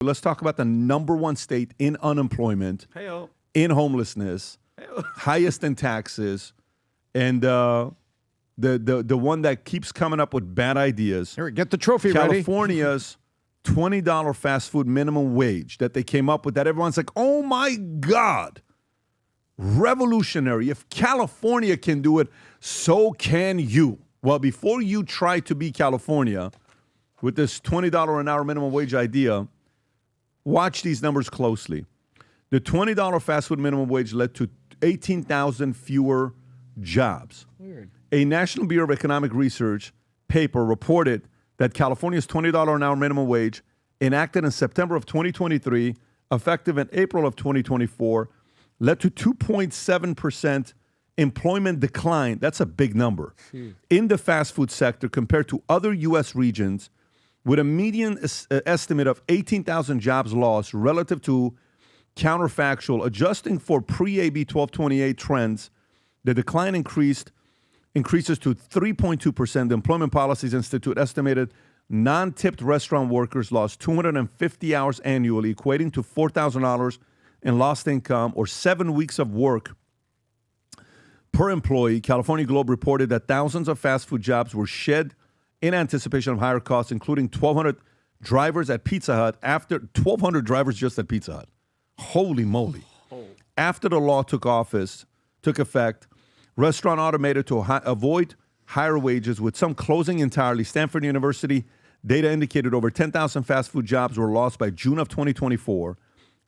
Let's talk about the number one state in unemployment, in homelessness, highest in taxes, and the one that keeps coming up with bad ideas. Here, get the trophy ready. California's $20 fast food minimum wage that they came up with, that everyone's like, oh my God, revolutionary. If California can do it, so can you. Well, before you try to be California with this $20 an hour minimum wage idea, watch these numbers closely. The $20 fast food minimum wage led to 18,000 fewer jobs. Weird. A National Bureau of Economic Research paper reported that California's $20 an hour minimum wage, enacted in September of 2023, effective in April of 2024, led to 2.7% employment decline. That's a big number. In the fast food sector compared to other U.S. regions, with a median estimate of 18,000 jobs lost relative to counterfactual. Adjusting for pre-AB 1228 trends, the decline increases to 3.2%. The Employment Policies Institute estimated non-tipped restaurant workers lost 250 hours annually, equating to $4,000 in lost income or 7 weeks of work per employee. California Globe reported that thousands of fast food jobs were shed in anticipation of higher costs, including 1,200 drivers at Pizza Hut. 1,200 drivers just at Pizza Hut. Holy moly. After the law took effect, restaurant automated to avoid higher wages, with some closing entirely. Stanford University data indicated over 10,000 fast food jobs were lost by June of 2024.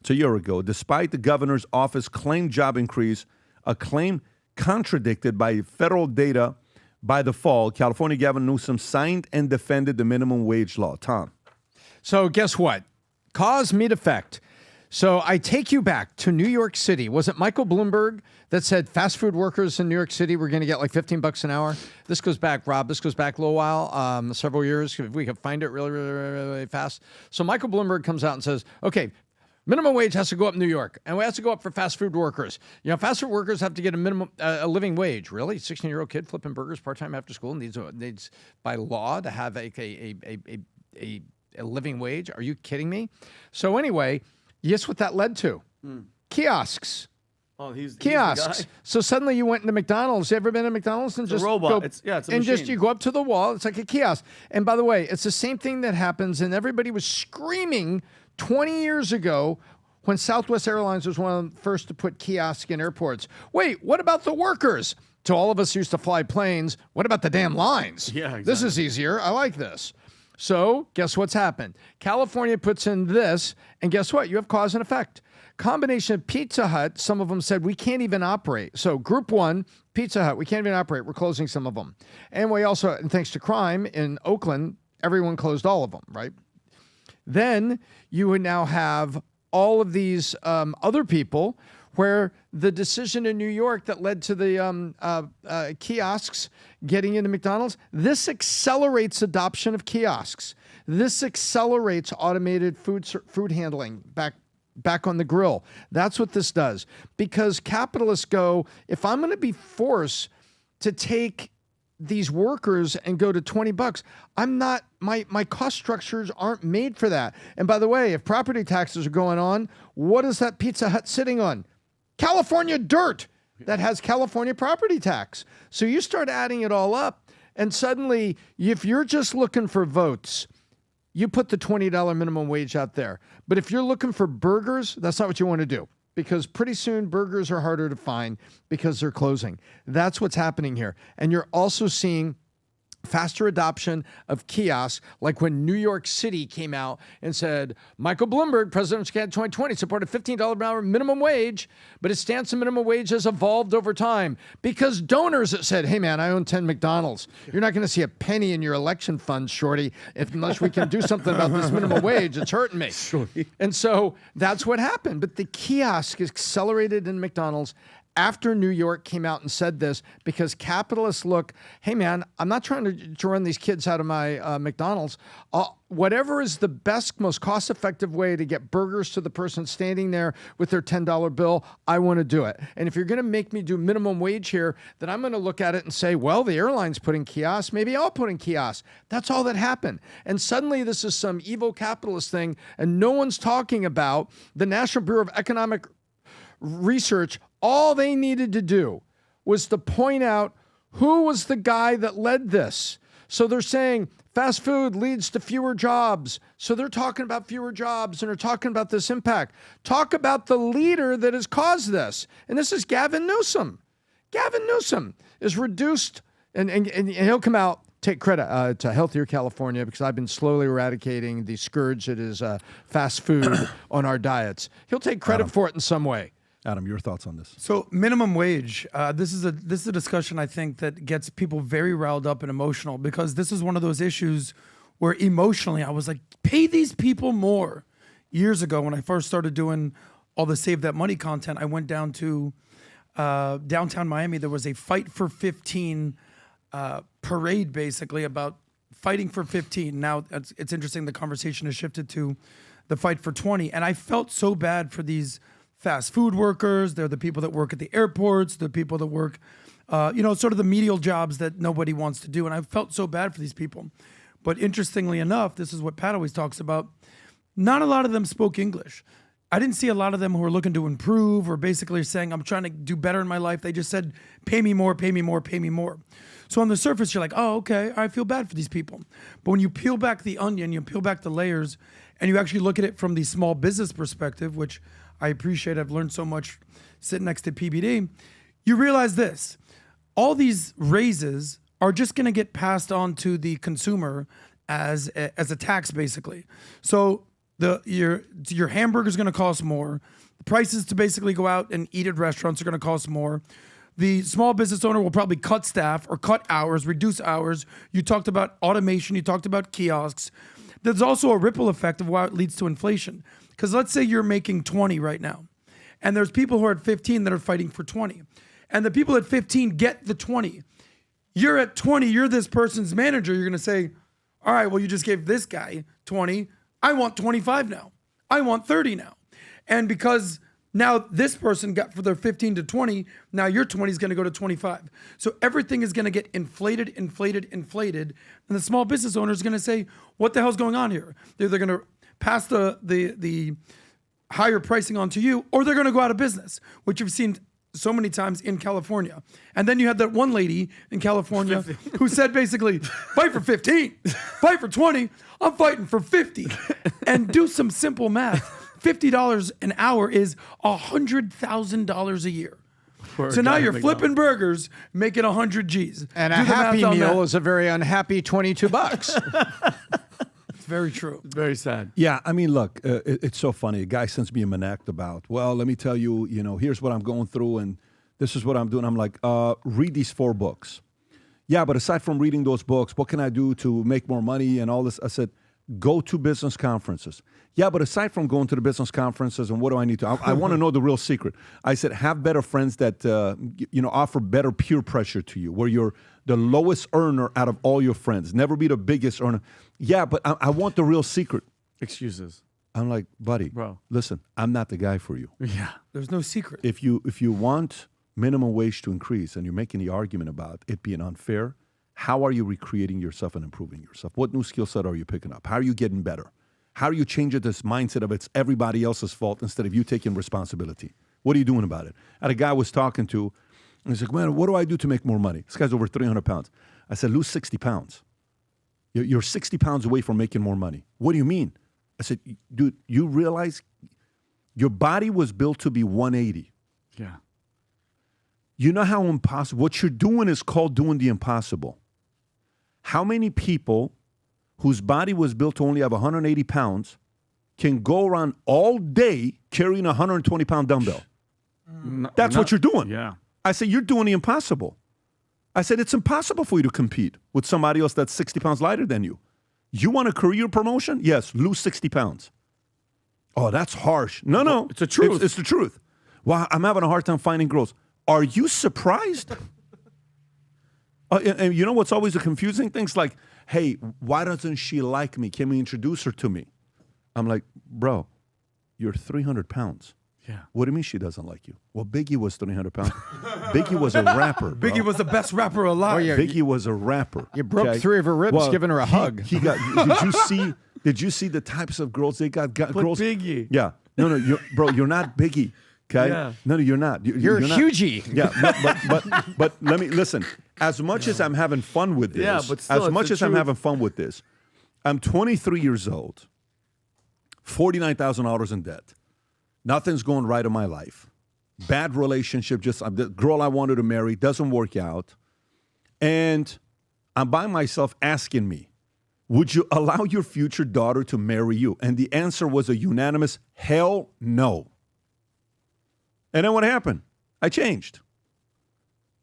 It's a year ago. Despite the governor's office claimed job increase, a claim contradicted by federal data. By the fall, California Gavin Newsom signed and defended the minimum wage law. Tom. So guess what? Cause, meet, effect. So I take you back to New York City. Was it Michael Bloomberg that said fast food workers in New York City were going to get like $15 an hour? This goes back, Rob. This goes back a little while, several years. If we could find it really fast. So Michael Bloomberg comes out and says, okay, minimum wage has to go up in New York, and it has to go up for fast food workers. You know, fast food workers have to get a living wage. Really? 16-year-old kid flipping burgers part-time after school needs by law to have a living wage? Are you kidding me? So anyway, guess what that led to? Kiosks. Oh, he's kiosks. the guy. So suddenly you went into McDonald's. You ever been to McDonald's and It's just a robot. go, It's a and machine. just you go up to the wall. It's like a kiosk. And by the way, it's the same thing that happens. And everybody was screaming 20 years ago when Southwest Airlines was one of the first to put kiosks in airports. Wait, what about the workers? To all of us who used to fly planes, what about the damn lines? Yeah, exactly. This is easier. I like this. So guess what's happened? California puts in this, and guess what? You have cause and effect. Combination of Pizza Hut, some of them said, we can't even operate. So group one, Pizza Hut, we can't even operate. We're closing some of them. And we also, and thanks to crime in Oakland, everyone closed all of them, right? Then you would now have all of these other people where the decision in New York that led to the kiosks getting into McDonald's, this accelerates adoption of kiosks. This accelerates automated food handling back on the grill. That's what this does. Because capitalists go, if I'm going to be forced to take these workers and go to $20, I'm not, my cost structures aren't made for that. And by the way, if property taxes are going on, what is that Pizza Hut sitting on? California dirt that has California property tax. So you start adding it all up, and suddenly, if you're just looking for votes, you put the $20 minimum wage out there. But if you're looking for burgers, that's not what you want to do, because pretty soon burgers are harder to find because they're closing. That's what's happening here. And you're also seeing faster adoption of kiosks, like when New York City came out and said, Michael Bloomberg, presidential candidate 2020, supported $15 an hour minimum wage, but his stance on minimum wage has evolved over time because donors that said, hey man, I own 10 McDonald's. You're not going to see a penny in your election fund, shorty, unless we can do something about this minimum wage. It's hurting me. Shorty. And so that's what happened. But the kiosk accelerated in McDonald's after New York came out and said this, because capitalists look, hey man, I'm not trying to run these kids out of my McDonald's. Whatever is the best, most cost-effective way to get burgers to the person standing there with their $10 bill, I want to do it. And if you're going to make me do minimum wage here, then I'm going to look at it and say, well, the airline's putting kiosks, maybe I'll put in kiosks. That's all that happened. And suddenly this is some evil capitalist thing, and no one's talking about the National Bureau of Economic Research. All they needed to do was to point out who was the guy that led this. So they're saying fast food leads to fewer jobs. So they're talking about fewer jobs and they're talking about this impact. Talk about the leader that has caused this. And this is Gavin Newsom. Gavin Newsom is reduced, and he'll come out, take credit to Healthier California, because I've been slowly eradicating the scourge that is fast food on our diets. He'll take credit for it in some way. Adam, your thoughts on this? So minimum wage, this is a discussion I think that gets people very riled up and emotional, because this is one of those issues where emotionally I was like, pay these people more. Years ago, when I first started doing all the Save That Money content, I went down to downtown Miami. There was a Fight for 15 parade, basically, about fighting for 15. Now it's interesting, the conversation has shifted to the fight for 20. And I felt so bad for these fast food workers. They're the people that work at the airports, the people that work, sort of the menial jobs that nobody wants to do. And I felt so bad for these people. But interestingly enough, this is what Pat always talks about, not a lot of them spoke English. I didn't see a lot of them who were looking to improve or basically saying, I'm trying to do better in my life. They just said, pay me more, pay me more, pay me more. So on the surface, you're like, oh, okay, I feel bad for these people. But when you peel back the onion, you peel back the layers, and you actually look at it from the small business perspective, which I appreciate. I've learned so much sitting next to PBD. You realize this: all these raises are just going to get passed on to the consumer as a tax, basically. So your hamburger's going to cost more. The prices to basically go out and eat at restaurants are going to cost more. The small business owner will probably cut staff or cut hours, reduce hours. You talked about automation. You talked about kiosks. There's also a ripple effect of why it leads to inflation. Because let's say you're making 20 right now, and there's people who are at 15 that are fighting for 20. And the people at 15 get the 20. You're at 20, you're this person's manager. You're going to say, all right, well, you just gave this guy 20. I want 25 now. I want 30 now. And because now this person got for their 15 to 20, now your 20 is going to go to 25. So everything is going to get inflated. And the small business owner is going to say, what the hell's going on here? They're going to pass the higher pricing on to you, or they're going to go out of business, which you've seen so many times in California. And then you had that one lady in California who said basically, fight for 15, fight for 20, I'm fighting for 50. And do some simple math. $50 an hour is $100,000 a year. So now you're flipping burgers, making 100 G's. And a Happy Meal is a very unhappy $22. It's very true. It's very sad. Yeah, I mean, look, it's so funny. A guy sends me an act about, well, let me tell you, here's what I'm going through and this is what I'm doing. I'm like, read these 4 books. Yeah, but aside from reading those books, what can I do to make more money and all this? I said, go to business conferences. Yeah, but aside from going to the business conferences and what do I need to, I want to know the real secret. I said, have better friends that, offer better peer pressure to you, where you're the lowest earner out of all your friends. Never be the biggest earner. Yeah, but I want the real secret. Excuses. I'm like, buddy, Bro. Listen, I'm not the guy for you. Yeah. There's no secret. If you want minimum wage to increase and you're making the argument about it being unfair, how are you recreating yourself and improving yourself? What new skill set are you picking up? How are you getting better? How are you changing this mindset of it's everybody else's fault instead of you taking responsibility? What are you doing about it? I had a guy I was talking to, and he's like, man, what do I do to make more money? This guy's over 300 pounds. I said, lose 60 pounds. You're 60 pounds away from making more money. What do you mean? I said, dude, you realize your body was built to be 180. Yeah. You know how impossible, what you're doing is called doing the impossible. How many people whose body was built to only have 180 pounds can go around all day carrying a 120-pound dumbbell? That's what you're doing. Yeah. I said, you're doing the impossible. I said, it's impossible for you to compete with somebody else that's 60 pounds lighter than you. You want a career promotion? Yes, lose 60 pounds. Oh, that's harsh. No. It's the truth. It's the truth. Well, I'm having a hard time finding growth. Are you surprised? And you know what's always the confusing things like, hey, why doesn't she like me? Can we introduce her to me? I'm like, bro, you're 300 pounds. Yeah. What do you mean she doesn't like you? Well, Biggie was 300 pounds. Biggie was a rapper. Bro. Biggie was the best rapper alive. Oh, yeah. Biggie was a rapper. You broke okay? 3 of her ribs giving her a hug. He got. Did you see the types of girls they got? Girls. Biggie. Yeah. No, you're not Biggie. Okay. Yeah. No, you're not. You're not. Hughie. Yeah. But let me listen. As much as I'm having fun with this, Yeah, but still, as much it's the as I'm truth. having fun with this, I'm 23 years old, $49,000 in debt. Nothing's going right in my life. Bad relationship. Just the girl I wanted to marry doesn't work out, and I'm by myself asking me, would you allow your future daughter to marry you? And the answer was a unanimous hell no. And then what happened? I changed.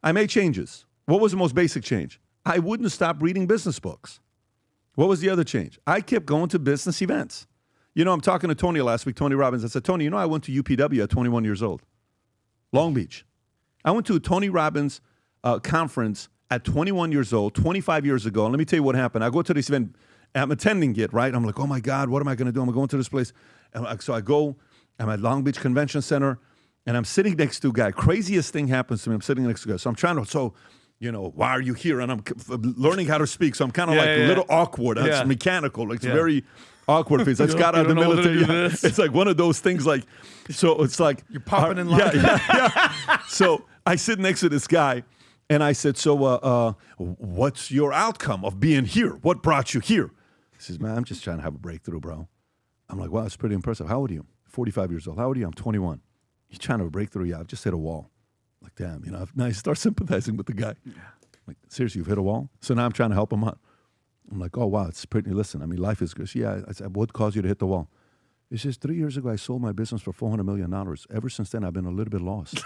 I made changes. What was the most basic change? I wouldn't stop reading business books. What was the other change? I kept going to business events. You know, I'm talking to Tony last week, Tony Robbins. I said, Tony, you know I went to UPW at 21 years old. Long Beach. I went to a Tony Robbins conference at 21 years old, 25 years ago. And let me tell you what happened. I go to this event. I'm attending it, right? I'm like, oh, my God, what am I going to do? I'm going to this place. And so I go. I'm at Long Beach Convention Center, and I'm sitting next to a guy. Craziest thing happens to me. I'm sitting next to a guy. So I'm trying to, why are you here? And I'm learning how to speak. So I'm kind of a little awkward. It's mechanical. It's very awkward face. I just got out of the military. It's like one of those things so it's like. You're popping in line. Yeah. So I sit next to this guy, and I said, so what's your outcome of being here? What brought you here? He says, man, I'm just trying to have a breakthrough, bro. I'm like, wow, that's pretty impressive. How old are you? 45 years old. How old are you? I'm 21. You're trying to have a breakthrough? Yeah, I've just hit a wall. Like, damn, now I start sympathizing with the guy. Like, seriously, you've hit a wall? So now I'm trying to help him out. I'm like, oh, wow, it's pretty, listen, I mean, life is good. Yeah, I said, what caused you to hit the wall? He says, 3 years ago, I sold my business for $400 million. Ever since then, I've been a little bit lost.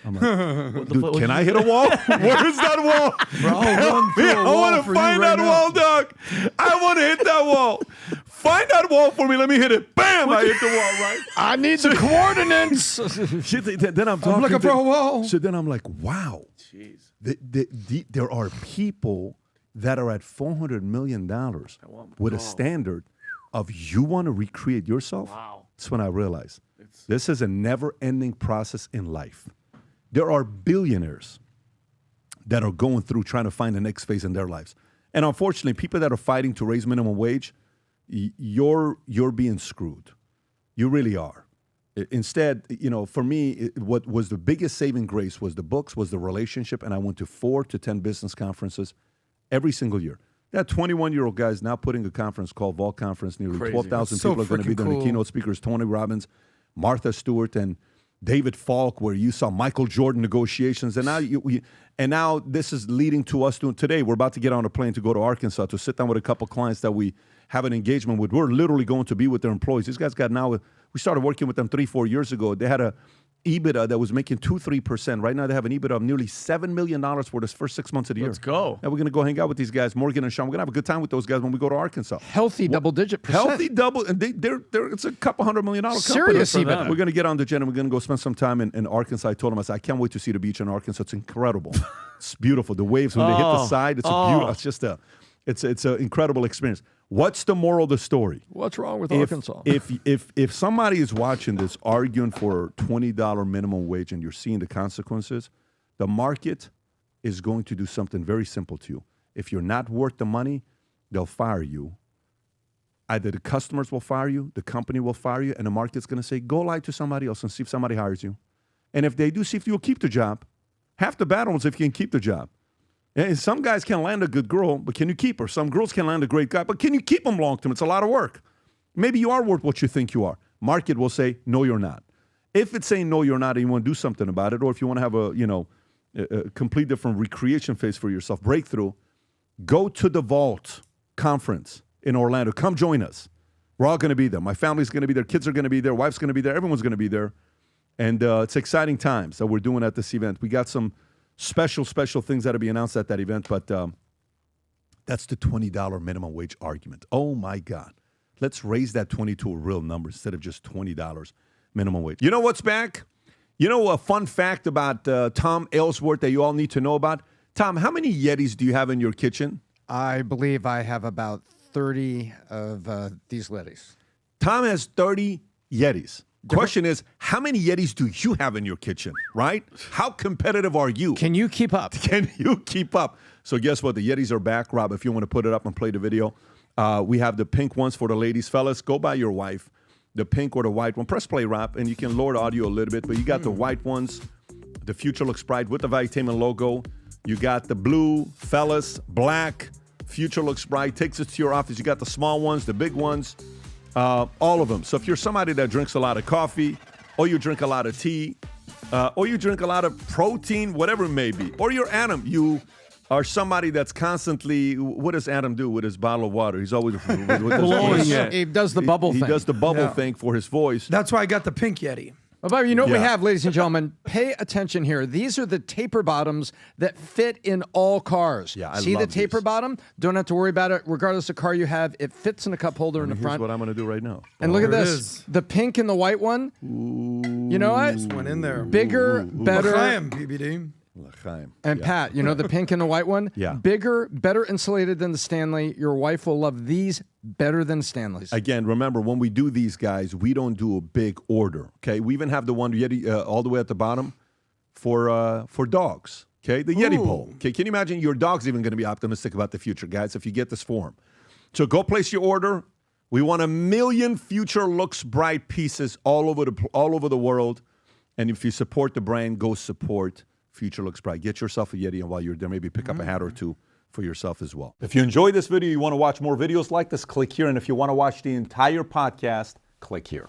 I'm like, dude, can I hit a wall? Where is that wall? Bro, I want to find that wall, dog. I want to hit that wall. Find that wall for me. Let me hit it. Bam! I hit the wall, right? I need the coordinates. Then I'm talking. I'm looking for a wall. So then I'm like, wow. Jeez. There are people that are at $400 million with a standard of you want to recreate yourself. Wow. That's when I realized this is a never-ending process in life. There are billionaires that are going through trying to find the next phase in their lives. And unfortunately, people that are fighting to raise minimum wage, you're being screwed. You really are. Instead, for me, what was the biggest saving grace was the books, was the relationship, and I went to 4 to 10 business conferences every single year. That 21-year-old guy is now putting a conference called Vault Conference. Nearly 12,000 So people are going to be there. freaking The cool. keynote speakers, Tony Robbins, Martha Stewart, and David Falk, where you saw Michael Jordan negotiations. And now this is leading to us doing today. We're about to get on a plane to go to Arkansas to sit down with a couple clients that we have an engagement with. We're literally going to be with their employees. These guys we started working with them 3-4 years ago. They had a EBITDA that was making 2-3%. Right now they have an EBITDA of nearly $7 million for this first 6 months of the year. Let's go. And we're going to go hang out with these guys, Morgan and Sean. We're going to have a good time with those guys when we go to Arkansas. Healthy double-digit percent. Healthy double, and they're it's a couple $100 million company. Serious for them. even. We're going to get on the jet and we're going to go spend some time in Arkansas. I told him, I said, I can't wait to see the beach in Arkansas. It's incredible. It's beautiful. The waves, when they hit the side, it's beautiful. It's just it's an incredible experience. What's the moral of the story? What's wrong with Arkansas? If somebody is watching this arguing for $20 minimum wage and you're seeing the consequences, the market is going to do something very simple to you. If you're not worth the money, they'll fire you. Either the customers will fire you, the company will fire you, and the market's going to say, go lie to somebody else and see if somebody hires you. And if they do, see if you'll keep the job. Half the battle is if you can keep the job. And some guys can land a good girl, but can you keep her? Some girls can land a great guy, but can you keep them long term? It's a lot of work. Maybe you are worth what you think you are. Market will say, no, you're not. If it's saying no, you're not, and you want to do something about it, or if you want to have a complete different recreation phase for yourself, breakthrough, go to the Vault Conference in Orlando. Come join us. We're all going to be there. My family's going to be there. Kids are going to be there. Wife's going to be there. Everyone's going to be there. And it's exciting times that we're doing at this event. We got some special things that will be announced at that event, but that's the $20 minimum wage argument. Oh, my God. Let's raise that 20 to a real number instead of just $20 minimum wage. You know what's back? You know a fun fact about Tom Ellsworth that you all need to know about? Tom, how many Yetis do you have in your kitchen? I believe I have about 30 of these Yetis. Tom has 30 Yetis. Question is, how many Yetis do you have in your kitchen, right? How competitive are you? Can you keep up? Can you keep up? So guess what? The Yetis are back. Rob, if you want to put it up and play the video. We have the pink ones for the ladies. Fellas, go buy your wife the pink or the white one. Press play, Rob, and you can lower the audio a little bit, but you got the white ones. The Future Looks Bright with the Valuetainment logo. You got the blue, fellas, black, Future Looks Bright. Takes it to your office. You got the small ones, the big ones. All of them. So if you're somebody that drinks a lot of coffee, or you drink a lot of tea, or you drink a lot of protein, whatever it may be, or you're Adam, you are somebody that's constantly, what does Adam do with his bottle of water? He's always with his He does the bubble thing. He does the bubble thing for his voice. That's why I got the pink Yeti. But you know what we have, ladies and gentlemen? Pay attention here. These are the taper bottoms that fit in all cars. Yeah, I See the love taper these. bottom? Don't have to worry about it. Regardless of car you have, it fits in a cup holder in the Here's front. what I'm going to do right now. And look at There it this. is. The pink and the white one. You know what? Went in there. Bigger, better. L'chaim, PBD. L'chaim. And Yeah. Pat, you know the pink and the white one? Yeah. Bigger, better insulated than the Stanley. Your wife will love these better than Stanleys. Again, remember, when we do these guys, we don't do a big order, okay? We even have the one Yeti all the way at the bottom for dogs, okay? The Yeti pole. Okay, can you imagine your dog's even going to be optimistic about the future, guys, if you get this form. So go place your order. We want 1 million Future Looks Bright pieces all over the world. And if you support the brand, go support Future Looks Bright. Get yourself a Yeti, and while you're there, maybe pick up a hat or two for yourself as well. If you enjoyed this video, you want to watch more videos like this, click here. And if you want to watch the entire podcast, click here.